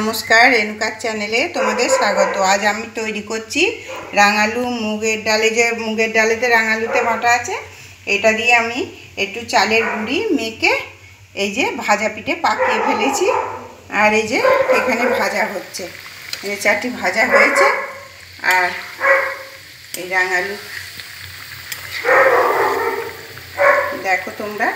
नमस्कार रेणुकार चैनेले तुम्हारे स्वागत। आज आमी तैरी करছি रांगालू मुगेर डाले जे मुगेर डालेते रांगालूते बाटा आछे एटा दिए आमी एकटू चालेर गुड़ी मेखे এই যে ভাজা পিঠে পাকিয়ে ফেলেছি। আর এই যে এখানে ভাজা হচ্ছে, এই চারটি ভাজা হয়েছে। আর এই রাঙালু দেখো তোমরা,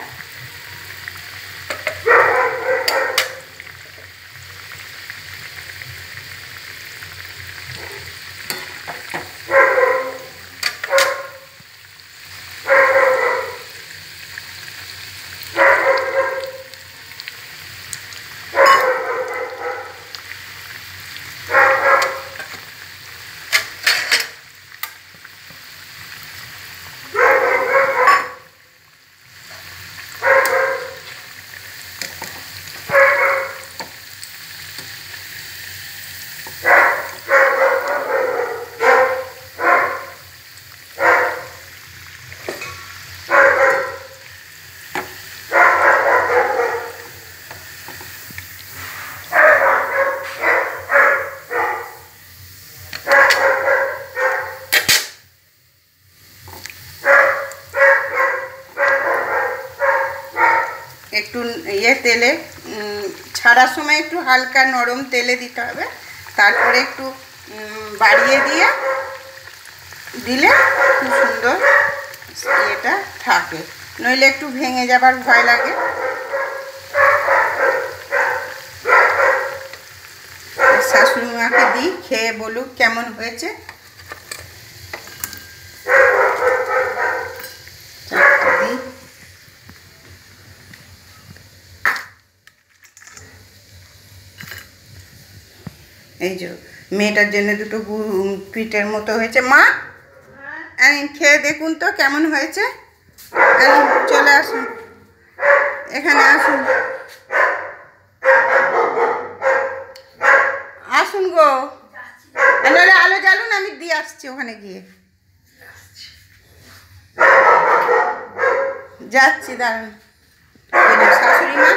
একটু তেলে ছাড়ার সময় একটু হালকা নরম তেলে দিতে হবে, তারপরে একটু বাড়িয়ে দিয়ে দিলে খুব সুন্দর এটা থাকে, নইলে একটু ভেঙে যাবার ভয় লাগে। শাশুড়ি মাকে দিই, খেয়ে বলুক কেমন হয়েছে। এই যে মেয়েটার জন্য দুটো পিঠের মতো হয়েছে। মা খেয়ে দেখুন তো কেমন হয়েছে। চলে আসুন, এখানে আসুন, আসুন গো, নাহলে আলো জ্বালুন, আমি দিয়ে আসছি ওখানে গিয়ে। যাচ্ছি, দাঁড়ান। শাশুড়ি মা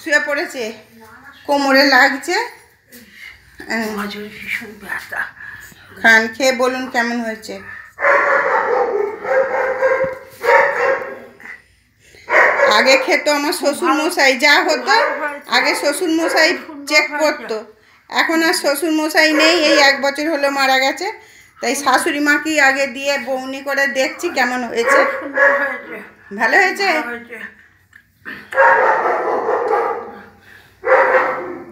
শুয়ে পড়েছে, কোমরে লাগছে। ভীষণ ব্যথা। খান, খেয়ে বলুন কেমন হয়েছে। আগে খেত আমার শ্বশুর মশাই, যা হতো আগে শ্বশুর মশাই চেক করতো, এখন আর শ্বশুর মশাই নেই, এই 1 বছর হলো মারা গেছে। তাই শাশুড়ি মাকে আগে দিয়ে বউনি করে দেখছি কেমন হয়েছে। ভালো হয়েছে,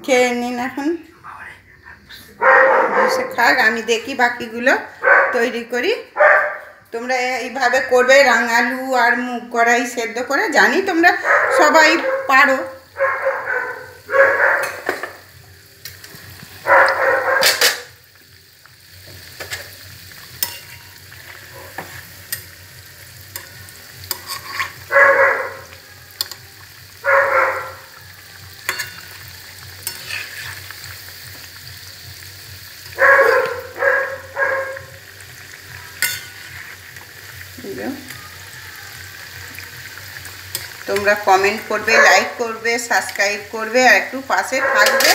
খেয়ে নিন এখন, বসে খাক, আমি দেখি বাকিগুলো তৈরি করি। তোমরা এইভাবে করবে, রাঙালু আর মুগ কড়াই সেদ্ধ করে, জানি তোমরা সবাই পারো। তোমরা কমেন্ট করবে, লাইক করবে, সাবস্ক্রাইব করবে, আর একটু পাশে থাকবে,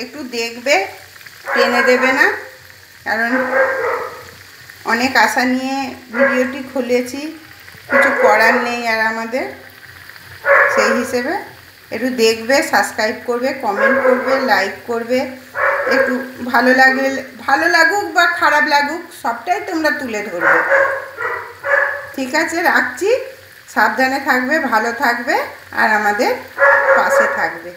একটু দেখবে, টেনে দেবে না, কারণ অনেক আশা নিয়ে ভিডিওটি খুলেছি, কিছু করার নেই আর আমাদের, সেই হিসেবে একটু দেখবে, সাবস্ক্রাইব করবে, কমেন্ট করবে, লাইক করবে। একটু ভালো লাগলে, ভালো লাগুক বা খারাপ লাগুক, সবটাই তোমরা তুলে ধরবে। ঠিক আছে, রাখছি। সাবধানে থাকবে, ভালো থাকবে, আর আমাদের পাশে থাকবে।